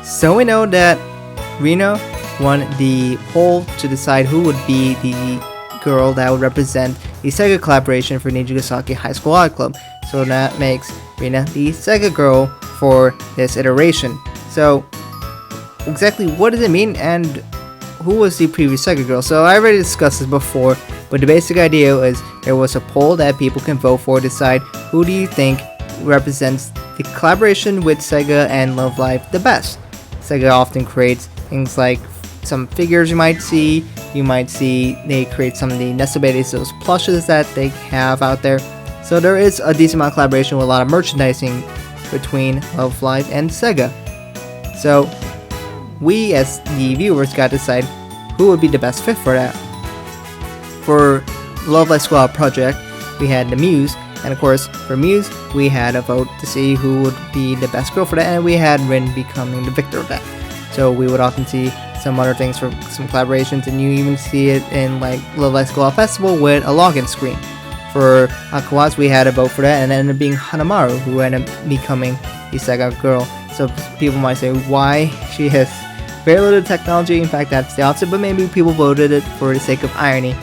So we know that Rina won the poll to decide who would be the girl that would represent the Sega collaboration for Nijigasaki High School Art Club. So that makes Rina the Sega girl for this iteration. So exactly what does it mean, and who was the previous Sega girl? So I already discussed this before, but the basic idea is there was a poll that people can vote for to decide who do you think represents the collaboration with Sega and Love Live the best. Sega often creates things like some figures you might see they create some of the Nesobeides, those plushes that they have out there. So there is a decent amount of collaboration with a lot of merchandising between Love Live and Sega. So we as the viewers got to decide who would be the best fit for that. For Love Live Squad project, we had the Muse, and of course for Muse we had a vote to see who would be the best girl for that, and we had Rin becoming the victor of that. So we would often see some other things for some collaborations, and you even see it in like Love Live Squad Festival with a login screen. For Akawas, we had a vote for that, and it ended up being Hanamaru who ended up becoming the Sega girl. So people might say why she has very little technology. In fact, that's the opposite, but maybe people voted it for the sake of irony,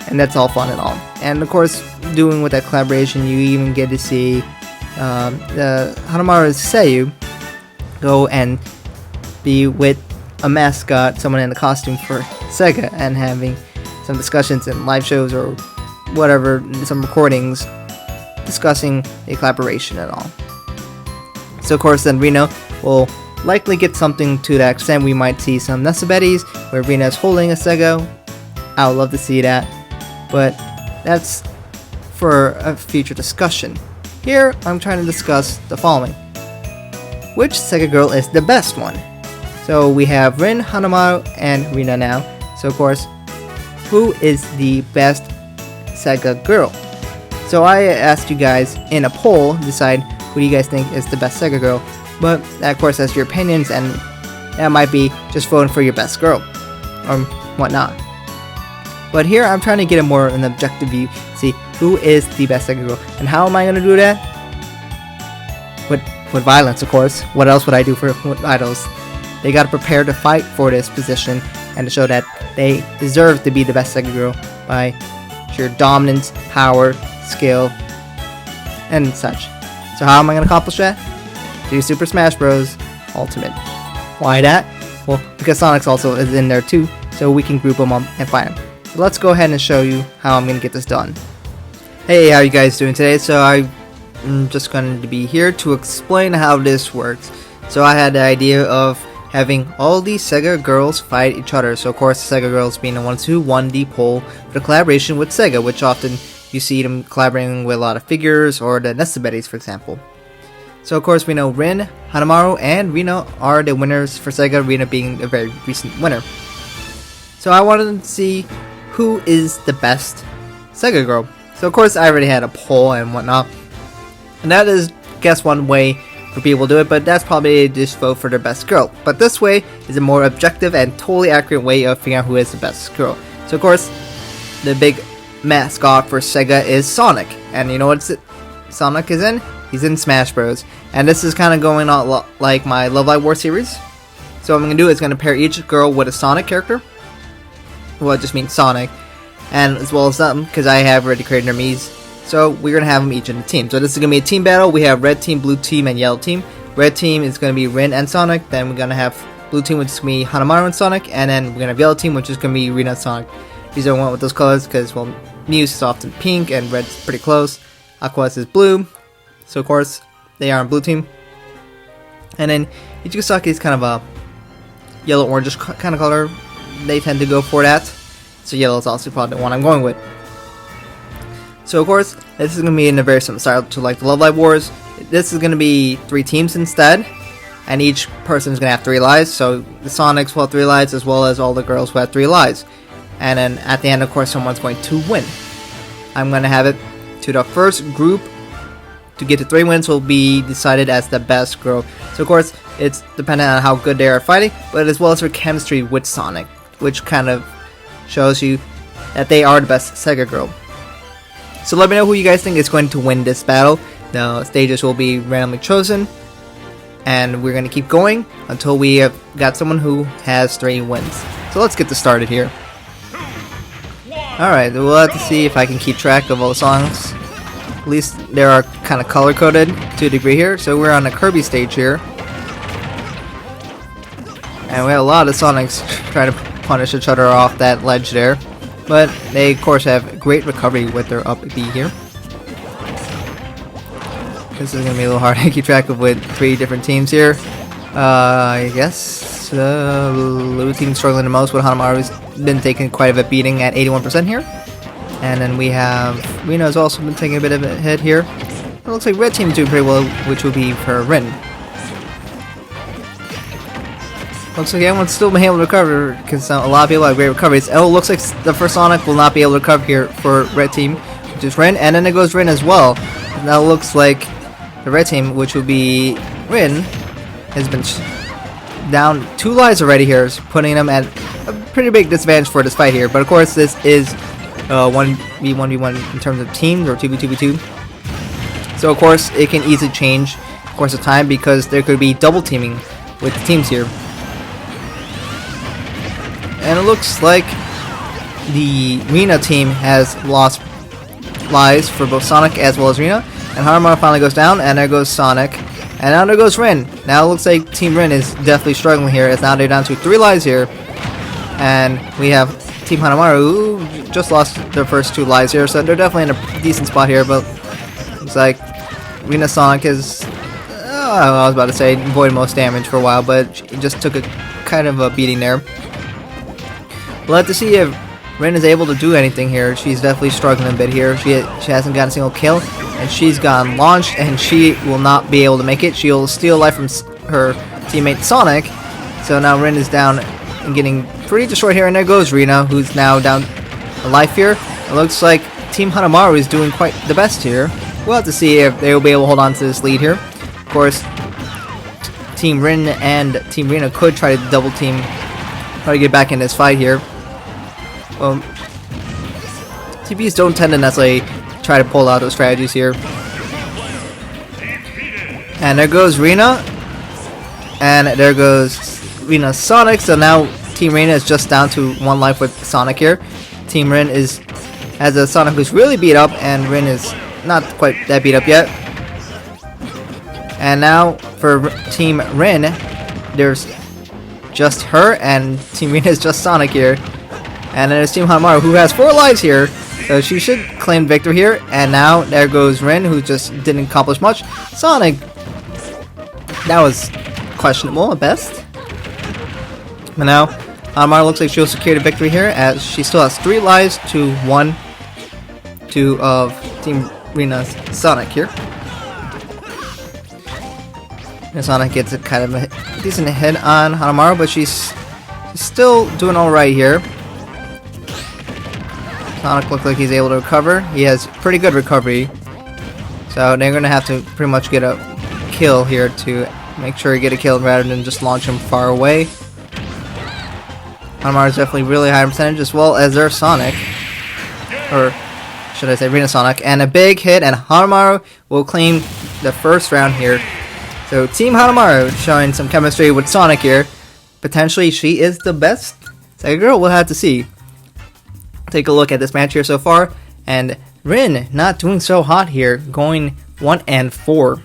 and that's all fun and all. And of course, doing with that collaboration, you even get to see the Hanamaru's Seiyu go and be with a mascot, someone in a costume for Sega, and having some discussions in live shows or whatever, some recordings discussing a collaboration and all. So of course then Rina will likely get something to that extent. We might see some Nesobeides where Rina is holding a Sega. I would love to see that, but that's for a future discussion. Here I'm trying to discuss the following. Which Sega girl is the best one? So we have Rin, Hanamaru, and Rina now. So of course, who is the best Sega girl? So I asked you guys in a poll, decide who do you guys think is the best Sega girl. But that of course that's your opinions, and that might be just voting for your best girl or whatnot. But here I'm trying to get a more an objective view, see who is the best Sega girl. And how am I going to do that? With violence, of course. What else would I do for idols? They got to prepare to fight for this position and to show that they deserve to be the best Sega girl by sheer dominance, power, skill, and such. So how am I going to accomplish that? Do Super Smash Bros. Ultimate. Why that? Well, because Sonic's also is in there too, so we can group them up and fight them. So let's go ahead and show you how I'm going to get this done. Hey, how you guys doing today? So I'm just going to be here to explain how this works. So I had the idea of having all these Sega girls fight each other. So of course the Sega girls being the ones who won the poll for the collaboration with Sega, which often you see them collaborating with a lot of figures or the Nesobeides, for example. So of course we know Rin, Hanamaru, and Rina are the winners for Sega, Rina being a very recent winner. So I wanted to see who is the best Sega girl. So of course I already had a poll and whatnot, and that is, guess, one way for people to do it, but that's probably just vote for their best girl. But this way is a more objective and totally accurate way of figuring out who is the best girl. So of course, the big mascot for Sega is Sonic, and you know what Sonic is in? He's in Smash Bros. And this is kind of going on like my Love Live War series. So what I'm going to do is going to pair each girl with a Sonic character. Well, it just means Sonic, and as well as them, because I have already created their Miis. So we're going to have them each in a team. So this is going to be a team battle. We have red team, blue team, and yellow team. Red team is going to be Rin and Sonic. Then we're going to have blue team, which is going to be Hanamaru and Sonic. And then we're going to have yellow team, which is going to be Rina and Sonic. These are one with those colors because, well, Muse is often pink and red's pretty close. Aquas is blue. So of course, they are on blue team. And then Ichigasaki is kind of a yellow-orange kind of color. They tend to go for that. So yellow is also probably the one I'm going with. So of course, this is going to be in a very similar style to like the Love Live Wars. This is going to be 3 teams instead, and each person is going to have 3 lives. So the Sonics will have 3 lives, as well as all the girls will have 3 lives. And then at the end, of course, someone's going to win. I'm going to have it to the first group to get to 3 wins will be decided as the best girl. So of course, it's dependent on how good they are fighting, but as well as their chemistry with Sonic, which kind of shows you that they are the best Sega girl. So let me know who you guys think is going to win this battle. The stages will be randomly chosen. and we're going to keep going until we have got someone who has 3 wins. So let's get this started here. Alright, we'll have to see if I can keep track of all the songs. At least they are kind of color coded to a degree here. So we're on the Kirby stage here. And we have a lot of Sonics trying to punish each other off that ledge there. But they, of course, have great recovery with their up B here. This is going to be a little hard to keep track of with 3 different teams here. I guess blue team struggling the most with Hanamaru's been taking quite a bit beating at 81% here. And then we have Rina has also been taking a bit of a hit here. It looks like red team's doing pretty well, which will be for Rin. Looks like everyone's still been able to recover because a lot of people have great recoveries. Oh, looks like the first Sonic will not be able to recover here for red team, which is Rin, and then it goes Rin as well. Now it looks like the red team, which will be Rin, has been down 2 lives already here, putting them at a pretty big disadvantage for this fight here. But of course, this is 1v1v1 in terms of teams, or 2v2v2. So of course, it can easily change of course of time because there could be double teaming with the teams here. And it looks like the Rina team has lost lives for both Sonic as well as Rina. And Hanamaru finally goes down, and there goes Sonic. And now there goes Rin. Now it looks like Team Rin is definitely struggling here, as now they're down to 3 lives here. And we have Team Hanamaru, who just lost their first 2 lives here, so they're definitely in a decent spot here, but looks like Rina Sonic is, I was about to say, avoided most damage for a while, but she just took a kind of a beating there. We'll have to see if Rin is able to do anything here. She's definitely struggling a bit here. She hasn't gotten a single kill, and she's gotten launched, and she will not be able to make it. She'll steal life from her teammate Sonic. So now Rin is down and getting pretty destroyed here, and there goes Rina, who's now down a life here. It looks like Team Hanamaru is doing quite the best here. We'll have to see if they will be able to hold on to this lead here. Of course, Team Rin and Team Rina could try to double team, try to get back in this fight here. Well, TVs don't tend to necessarily try to pull out those strategies here. And there goes Rina. And there goes Rina Sonic. So now Team Rina is just down to 1 life with Sonic here. Team Rin has a Sonic who's really beat up, and Rin is not quite that beat up yet. And now for Team Rin, there's just her, and Team Rina is just Sonic here. And then there's Team Hanamaru, who has 4 lives here, so she should claim victory here. And now there goes Rin, who just didn't accomplish much. Sonic, that was questionable at best. But now Hanamaru looks like she'll secure the victory here, as she still has 3 lives to 1 of Team Rina's Sonic here. And Sonic gets a kind of a decent hit on Hanamaru, but she's still doing alright here. Sonic looks like he's able to recover. He has pretty good recovery. So they're going to have to pretty much get a kill here to make sure he get a kill rather than just launch him far away. Hanamaru is definitely really high in percentage, as well as their Sonic. Or should I say Rina Sonic. And a big hit, and Hanamaru will claim the first round here. So Team Hanamaru showing some chemistry with Sonic here. Potentially she is the best Sega girl. We'll have to see. Take a look at this match here so far, and Rin not doing so hot here, going 1-4,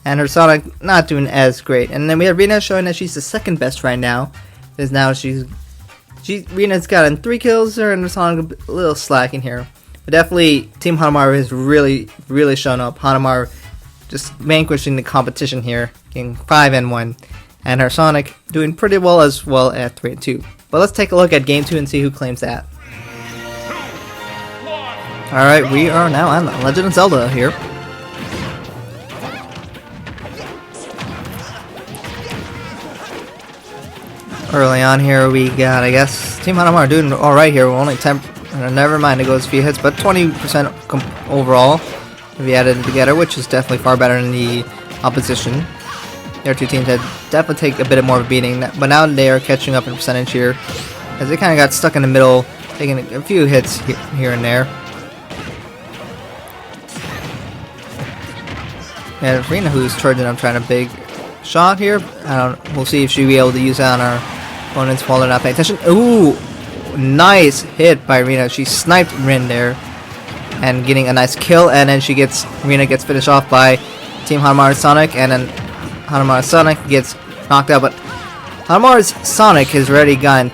and her Sonic not doing as great. And then we have Rina showing that she's the second best right now, because now Rina's gotten 3 kills there, and her Sonic a little slacking here. But definitely Team Hanamaru has really shown up. Hanamaru just vanquishing the competition here, getting 5-1, and her Sonic doing pretty well as well at 3-2. But let's take a look at game 2 and see who claims that. Alright, we are now on Legend of Zelda here. Early on here we got, I guess, Team Hanamaru doing alright here. We're only 10, never mind, it goes a few hits, but 20% overall if you add it together, which is definitely far better than the opposition. Their 2 teams had definitely take a bit more of a beating, but now they are catching up in percentage here, as they kind of got stuck in the middle, taking a few hits here and there. And Rina, who's charging up, trying to shot here. We'll see if she'll be able to use that on our opponents while they're not paying attention. Ooh, nice hit by Rina. She sniped Rin there and getting a nice kill, and then Rina gets finished off by Team Hanamaru Sonic, and then Hanamaru Sonic gets knocked out. But Hanamaru's Sonic has already gotten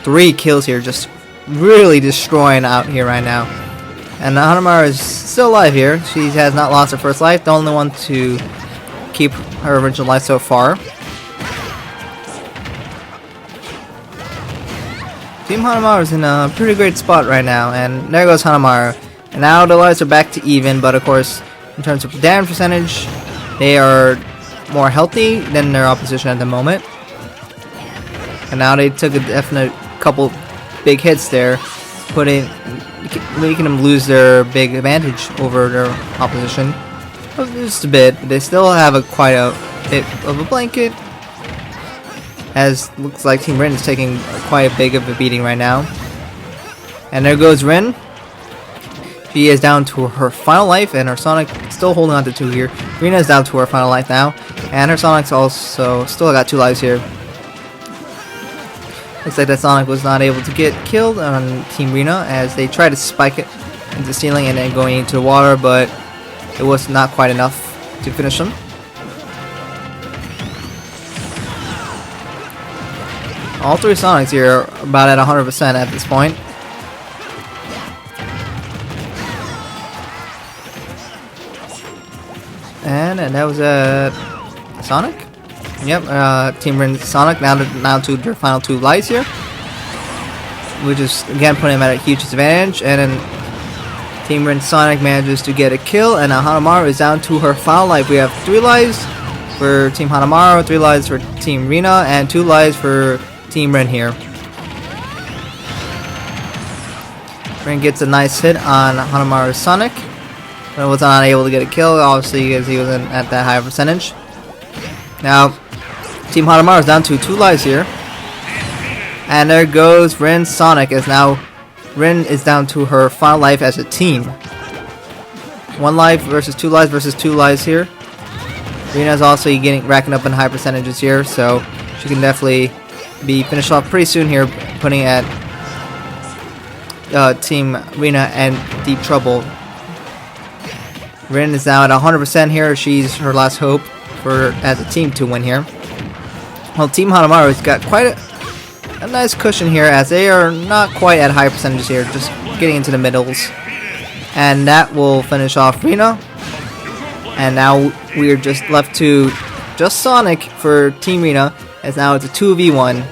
3 kills here, just really destroying out here right now. And Hanamaru is still alive here. She has not lost her first life, the only one to keep her original life so far. Team Hanamaru is in a pretty great spot right now, and there goes Hanamaru. And now the lives are back to even, but of course, in terms of damage percentage, they are more healthy than their opposition at the moment. And now they took a definite couple big hits there, making them lose their big advantage over their opposition. Just a bit, but they still have quite a bit of a blanket. As looks like Team Rin is taking quite a big of a beating right now. And there goes Rin. She is down to her final life, and her Sonic still holding on to 2 here. Rina is down to her final life now, and her Sonic's also still got 2 lives here. Looks like that Sonic was not able to get killed on Team Rina as they tried to spike it into the ceiling and then going into the water, but it was not quite enough to finish them. All 3 Sonics here are about at 100% at this point. And that was a Sonic. Yep, Team Rin Sonic now to their final 2 lives here, which is again putting them at a huge disadvantage. And then Team Rin Sonic manages to get a kill, and now Hanamaru is down to her final life. We have 3 lives for Team Hanamaru, 3 lives for Team Rina, and 2 lives for Team Rin here. Rin gets a nice hit on Hanamaru's Sonic, but was not able to get a kill, obviously, because he wasn't at that high percentage. Now, Team Hanamaru is down to 2 lives here. And there goes Rin Sonic, as now Rin is down to her final life as a team. 1 life versus 2 lives versus 2 lives here. Rina is also racking up in high percentages here, so she can definitely be finished off pretty soon here, putting at Team Rina in deep trouble. Rin is now at 100% here. She's her last hope as a team to win here. Well, Team Hanamaru has got quite a nice cushion here, as they are not quite at high percentages here, just getting into the middles. And that will finish off Rina. And now we are just left to just Sonic for Team Rina, as now it's a 2v1.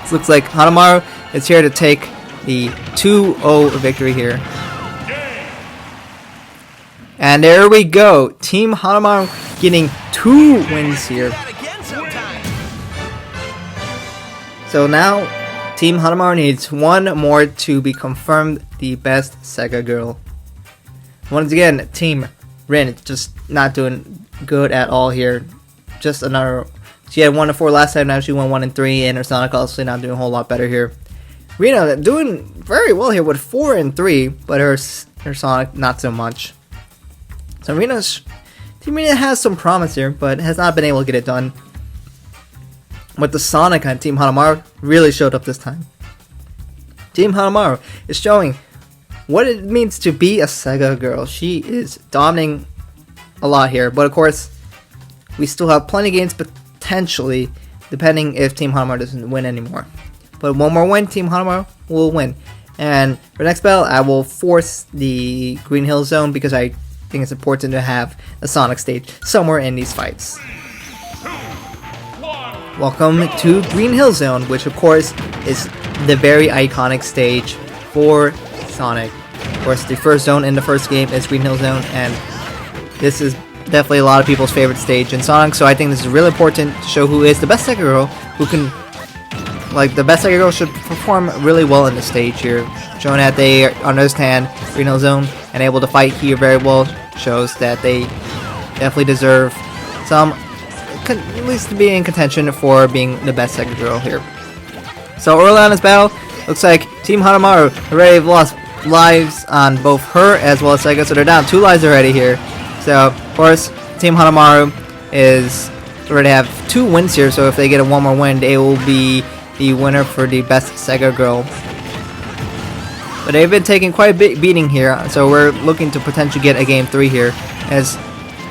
It looks like Hanamaru is here to take the 2-0 victory here. And there we go, Team Hanamaru getting 2 wins here. So now, Team Hanamaru needs 1 more to be confirmed the best Sega girl. Once again, Team Rin just not doing good at all here. Just another. She had 1-4 last time, now she won 1-3, and her Sonic also not doing a whole lot better here. Rina doing very well here with 4-3, but her Sonic not so much. So Team Rina has some promise here, but has not been able to get it done. But the Sonic on Team Hanamaru really showed up this time. Team Hanamaru is showing what it means to be a Sega girl. She is dominating a lot here, but of course, we still have plenty of games potentially, depending if Team Hanamaru doesn't win anymore. But 1 more win, Team Hanamaru will win. And for next battle, I will force the Green Hill Zone because I think it's important to have a Sonic stage somewhere in these fights. Welcome to Green Hill Zone, which of course is the very iconic stage for Sonic. Of course, the first zone in the first game is Green Hill Zone, and this is definitely a lot of people's favorite stage in Sonic, so I think this is really important to show who is the best Sega girl, who can, like, the best Sega girl should perform really well in the stage here, showing that they understand Green Hill Zone and able to fight here very well, shows that they definitely deserve some, at least to be in contention for being the best Sega girl here. So early on this battle, looks like Team Hanamaru already lost lives on both her as well as Sega, so they're down 2 lives already here. So of course, Team Hanamaru is already have 2 wins here, so if they get one more win, they will be the winner for the best Sega girl. But they've been taking quite a bit beating here, so we're looking to potentially get a game 3 here, as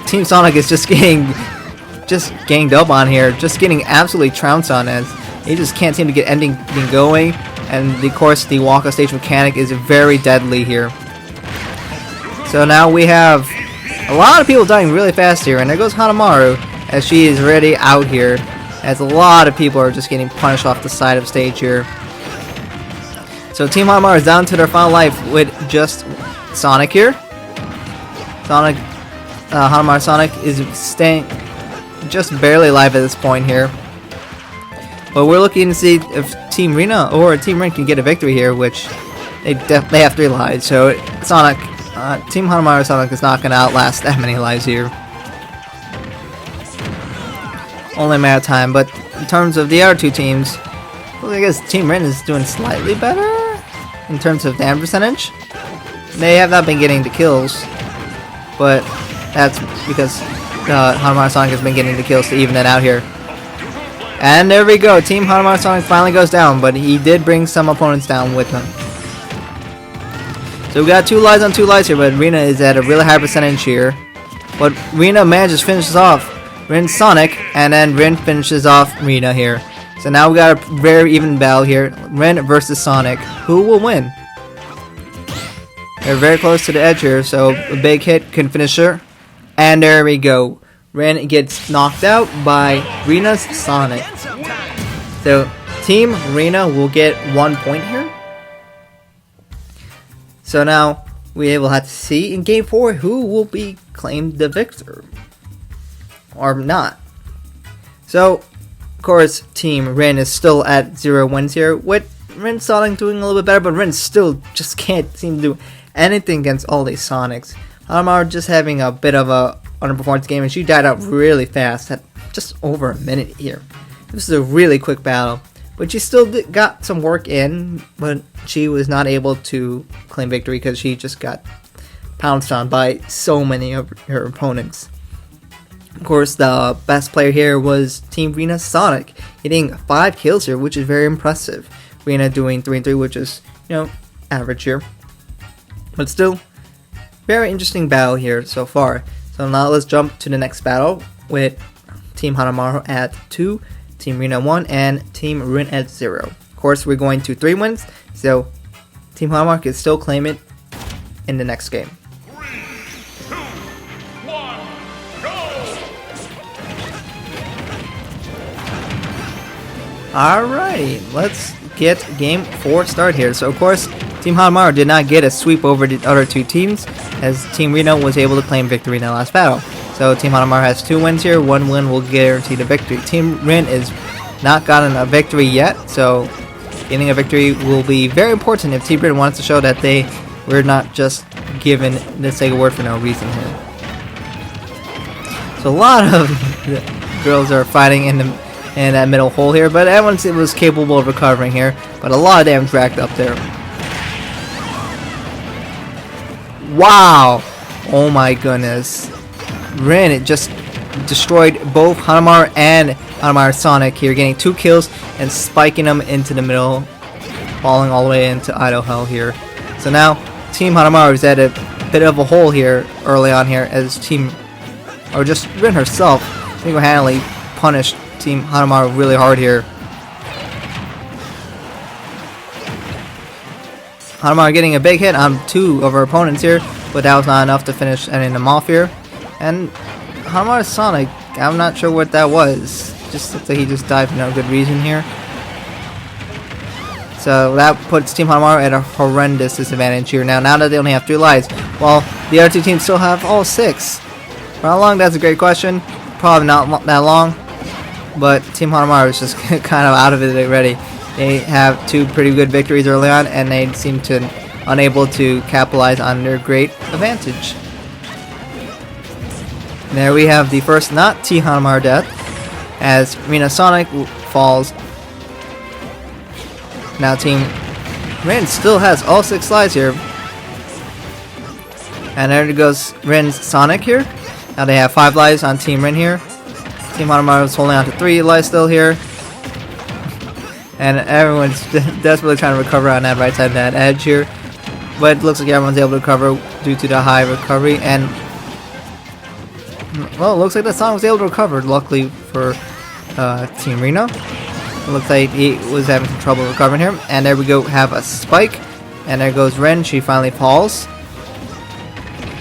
Team Sonic is just ganged up on here, just getting absolutely trounced on, as they just can't seem to get anything going, and of course the walk-off stage mechanic is very deadly here. So now we have a lot of people dying really fast here, and there goes Hanamaru, as she is already out here, as a lot of people are just getting punished off the side of the stage here. So Team Hanamaru is down to their final life with just Sonic here. Hanamaru Sonic is staying just barely alive at this point here. But we're looking to see if Team Rena or Team Ren can get a victory here, which they have 3 lives, so Team Hanamaru Sonic is not going to outlast that many lives here. Only a matter of time, but in terms of the other 2 teams, well, I guess Team Ren is doing slightly better in terms of damage percentage. They have not been getting the kills, but that's because Hanamaru Sonic has been getting the kills to even it out here. And there we go, Team Hanamaru Sonic finally goes down, but he did bring some opponents down with him. So we got 2 lives on 2 lives here, but Rena is at a really high percentage here. But Rena manages to finish off Ren Sonic, and then Ren finishes off Rena here. So now we got a very even battle here, Ren versus Sonic. Who will win? They're very close to the edge here, so a big hit can finish her. And there we go. Ren gets knocked out by Rena's Sonic. So Team Rena will get 1 point here. So now we will have to see in Game 4 who will be claimed the victor. Or not. So, of course, Team Ren is still at 0 wins here, with Ren Sonic doing a little bit better, but Ren still just can't seem to do anything against all these Sonics. Hanamaru just having a bit of a underperformance game, and she died out really fast at just over a minute here. This is a really quick battle, but she still got some work in, but she was not able to claim victory because she just got pounced on by so many of her opponents. Of course, the best player here was Team Rena Sonic, hitting 5 kills here, which is very impressive. Rena doing 3 and 3, which is, average here. But still, very interesting battle here so far. So now let's jump to the next battle with Team Hanamaru at 2, Team Rena 1, and Team Ren at 0. Of course, we're going to 3 wins, so Team Hanamaru can still claim it in the next game. Alrighty, let's get Game 4 started here. So of course, Team Hanamaru did not get a sweep over the other 2 teams, as Team Rena was able to claim victory in the last battle. So Team Hanamaru has 2 wins here, 1 win will guarantee the victory. Team Ren is not gotten a victory yet, so getting a victory will be very important if Team Ren wants to show that they were not just given the Sega award for no reason here. So a lot of girls are fighting in that middle hole here, but everyone was capable of recovering here, but a lot of damage racked up there. Wow! Oh my goodness. Ren, it just destroyed both Hanamaru and Hanamaru Sonic here, getting 2 kills and spiking them into the middle, falling all the way into idle hell here. So now, Team Hanamaru is at a bit of a hole here early on here, as just Ren herself single-handedly punished Team Hanamaru really hard here. Hanamaru getting a big hit on 2 of her opponents here, but that was not enough to finish ending them off here. And Hanamaru Sonic, I'm not sure what that was. Just looks like he just died for no good reason here. So that puts Team Hanamaru at a horrendous disadvantage here now that they only have 3 lives, while the other 2 teams still have all 6. For how long? That's a great question. Probably not that long. But Team Hanamaru is just kind of out of it already. They have 2 pretty good victories early on, and they seem to unable to capitalize on their great advantage. And there we have the first not Team Hanamaru death, as Rena Sonic falls. Now Team Ren still has all 6 lives here. And there goes Ren's Sonic here. Now they have 5 lives on Team Ren here. Team Hanamaru is holding on to 3 lives still here. And everyone's desperately trying to recover on that right side of that edge here. But it looks like everyone's able to recover due to the high recovery. And, well, it looks like that Sonic was able to recover, luckily for Team Reno. It looks like he was having some trouble recovering here. And there we go, have a spike. And there goes Rin, she finally falls.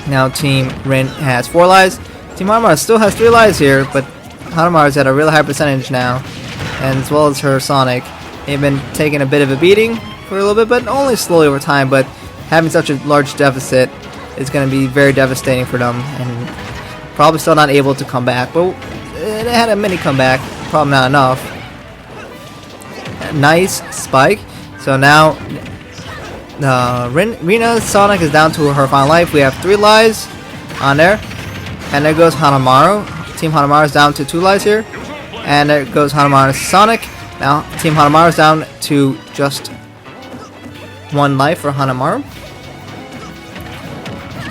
Now Team Rin has 4 lives. Team Hanamaru still has 3 lives here, but Hanamaru's at a really high percentage now. And as well as her Sonic. They've been taking a bit of a beating for a little bit, but only slowly over time. But having such a large deficit is going to be very devastating for them, and probably still not able to come back. But they had a mini comeback, probably not enough. Nice spike. So now Rina's Sonic is down to her final life. We have 3 lives on there, and there goes Hanamaru. Team Hanamaru is down to 2 lives here, and there goes Hanamaru's Sonic. Now, Team Hanamaru is down to just 1 life for Hanamaru.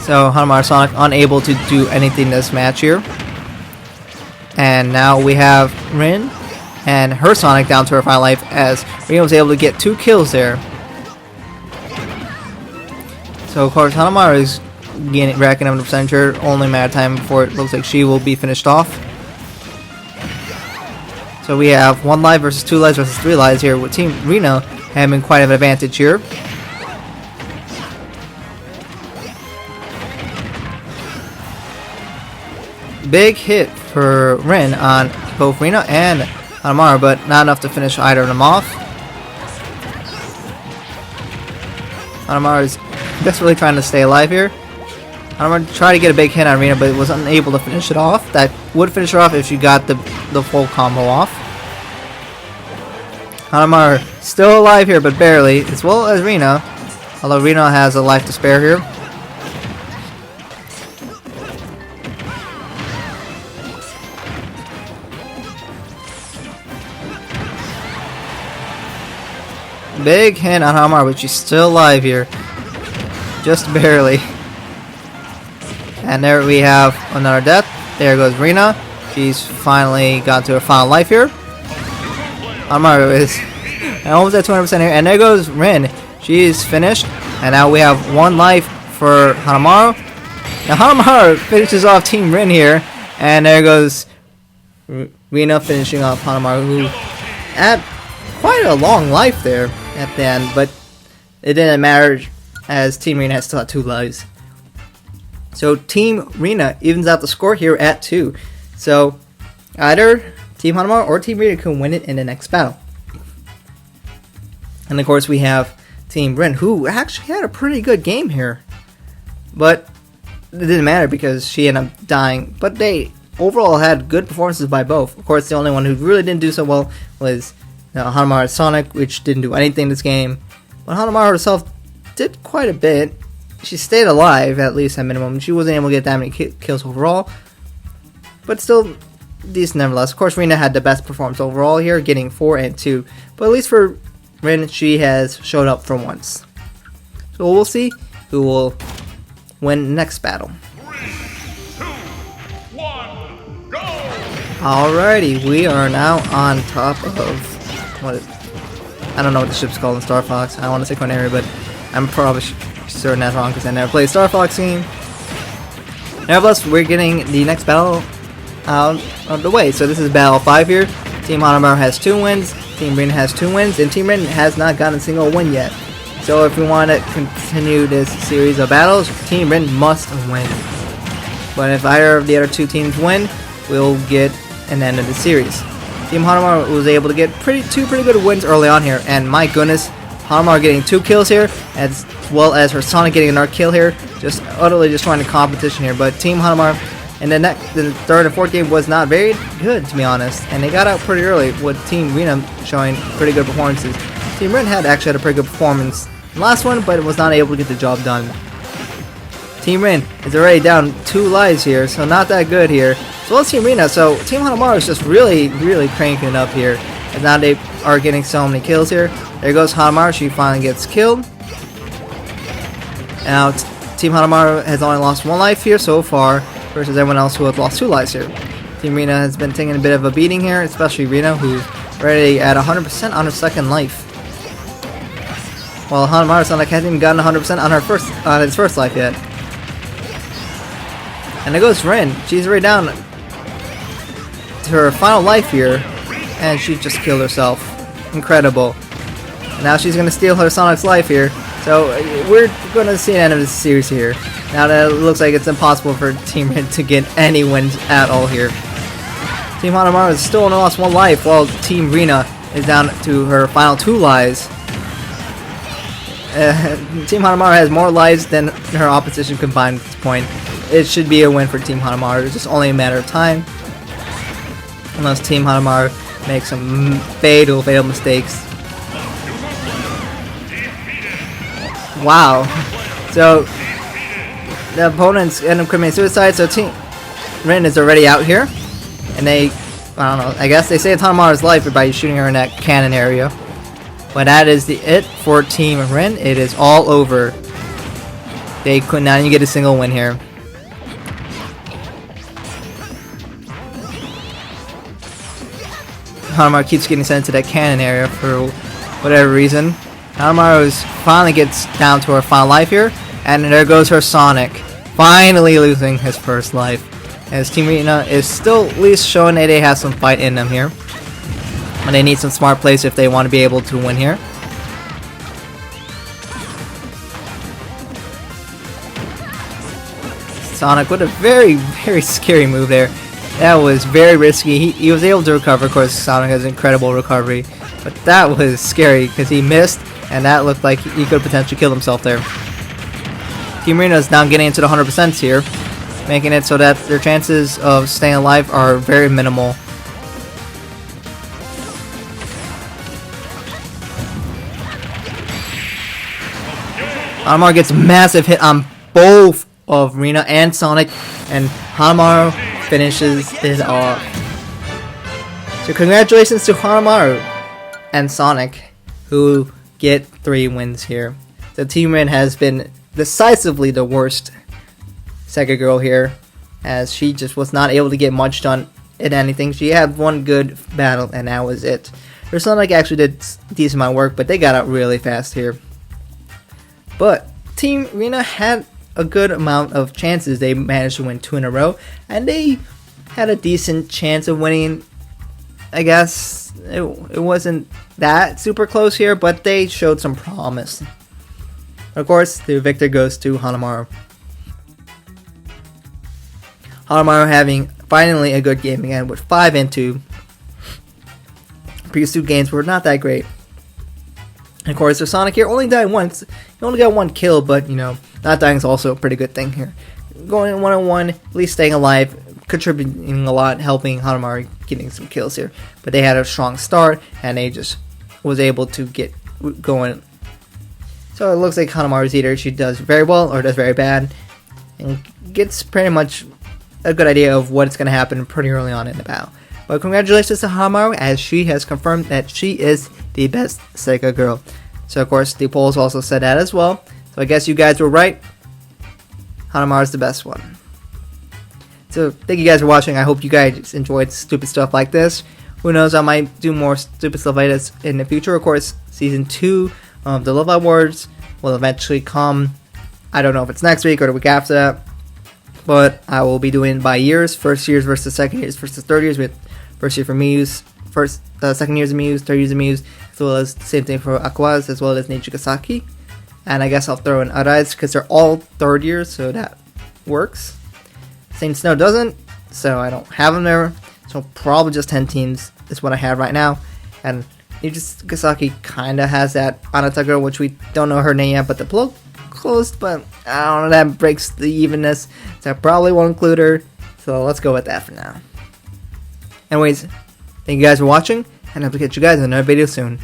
So, Hanamaru Sonic unable to do anything this match here. And now we have Rin and her Sonic down to her final life as Rin was able to get 2 kills there. So, of course, Hanamaru is racking up the percentage here. Only a matter of time before it looks like she will be finished off. So we have 1 life versus 2 lives versus 3 lives here, with Team Reno having quite an advantage here. Big hit for Rin on both Reno and Hanamaru, but not enough to finish either of them off. Hanamaru is desperately trying to stay alive here. Hanamaru tried to get a big hit on Reno, but was unable to finish it off. That would finish her off if she got the full combo off. Hanamaru still alive here, but barely, as well as Reno. Although Reno has a life to spare here. Big hit on Hanamaru, but she's still alive here. Just barely. And there we have another death. There goes Rena. She's finally got to her final life here. Hanamaru is almost at 200% here. And there goes Rin. She's finished. And now we have 1 life for Hanamaru. Now Hanamaru finishes off Team Rin here. And there goes Rena finishing off Hanamaru, who had quite a long life there at the end. But it didn't matter as Team Rena still had 2 lives. So Team Rena evens out the score here at 2. So either Team Hanamaru or Team Rena can win it in the next battle. And of course we have Team Rin, who actually had a pretty good game here. But it didn't matter because she ended up dying. But they overall had good performances by both. Of course, the only one who really didn't do so well was Hanamaru Sonic, which didn't do anything this game. But Hanamaru herself did quite a bit. She stayed alive, at least at minimum. She wasn't able to get that many kills overall, but still decent nevertheless. Of course, Rena had the best performance overall here, getting 4 and 2. But at least for Rin, she has showed up for once. So we'll see who will win the next battle. 3, 2, 1, go! Alrighty, we are now on top of I don't know what the ship's called in Star Fox. I want to say Corneria, but I'm probably certain that's wrong because I never played Star Fox game. Nevertheless, we're getting the next battle out of the way. So this is Battle 5 here. Team Hanamaru has 2 wins, Team Rin has 2 wins, and Team Rin has not gotten a single win yet. So if we want to continue this series of battles, Team Rin must win. But if either of the other 2 teams win, we'll get an end of the series. Team Hanamaru was able to get two pretty good wins early on here, and my goodness, Hanamaru getting 2 kills here, as well as her Sonic getting another kill here, just utterly destroying the competition here. But Team Hanamaru in the 3rd and 4th game was not very good, to be honest, and they got out pretty early with Team Rena showing pretty good performances. Team Rin actually had a pretty good performance in the last one, but it was not able to get the job done. Team Rin is already down 2 lives here, so not that good here. As well as Team Rena, so Team Hanamaru is just really cranking it up here. And now they are getting so many kills here. There goes Hanamaru, she finally gets killed. And now Team Hanamaru has only lost 1 life here so far, versus everyone else who has lost 2 lives here. Team Rina has been taking a bit of a beating here, especially Rina, who's already at 100% on her second life. While Hanamaru Sonic hasn't even gotten 100% on his first life yet. And there goes Rin. She's right down to her final life here, and she just killed herself. Incredible. Now she's gonna steal her Sonic's life here. So we're gonna see an end of this series here. Now that it looks like it's impossible for Team Rin to get any wins at all here. Team Hanamaru has still only lost 1 life, while Team Rina is down to her final 2 lives. Team Hanamaru has more lives than her opposition combined at this point. It should be a win for Team Hanamaru. It's just only a matter of time. Unless Team Hanamaru makes some fatal mistakes. Wow. So the opponents end up committing suicide, so Team Rin is already out here. And they, I don't know, I guess they saved Hanamaru's life by shooting her in that cannon area. But that is it for Team Rin. It is all over. They could not even get a single win here. Hanamaru keeps getting sent to that cannon area for whatever reason. Hanamaru finally gets down to her final life here, and there goes her Sonic, finally losing his first life. As Team Rina is still at least showing that they have some fight in them here. And they need some smart plays if they want to be able to win here. Sonic with a very scary move there. That was very risky. He was able to recover. Of course, Sonic has incredible recovery. But that was scary because he missed, and that looked like he could potentially kill himself there. Team Rina is now getting into the 100% here, making it so that their chances of staying alive are very minimal. Hanamaru gets a massive hit on both of Rina and Sonic, and Hanamaru finishes it off. So congratulations to Hanamaru and Sonic, who get 3 wins here. The Team Rin has been decisively the worst Sega girl here, as she just was not able to get much done in anything. She had 1 good battle, and that was it. Her Sonic actually did decent amount of work, but they got out really fast here. But Team Rina had a good amount of chances. They managed to win 2 in a row, and they had a decent chance of winning. I guess it wasn't that super close here, but they showed some promise. Of course, the victor goes to Hanamaru. Hanamaru having finally a good game again with 5 and 2. Previous 2 games were not that great. And of course, the Sonic here only died once. He only got 1 kill, but you know, not dying is also a pretty good thing here. Going 1-on-1, at least staying alive, contributing a lot, helping Hanamaru getting some kills here. But they had a strong start, and they just was able to get going. So it looks like Hanamaru's either she does very well or does very bad, and gets pretty much a good idea of what's going to happen pretty early on in the battle. But congratulations to Hanamaru, as she has confirmed that she is the best Sega girl. So of course, the polls also said that as well. So I guess you guys were right. Hanamaru's the best one. So thank you guys for watching. I hope you guys enjoyed stupid stuff like this. Who knows, I might do more stupid stuff like this in the future. Of course, Season 2 of the Love Awards will eventually come. I don't know if it's next week or the week after that. But I will be doing by years. First years versus second years versus third years, with first year for Muse, second years of Muse, third years of Muse, as well as the same thing for Aquaz, as well as Nijigasaki. And I guess I'll throw in Arise because they're all third years, so that works. Saint Snow doesn't, so I don't have them there. So probably just 10 teams is what I have right now. And Nijigasaki kind of has that Anata girl, which we don't know her name yet, but the blow closed, but I don't know, that breaks the evenness, so I probably won't include her. So let's go with that for now. Anyways, thank you guys for watching, and I hope to catch you guys in another video soon.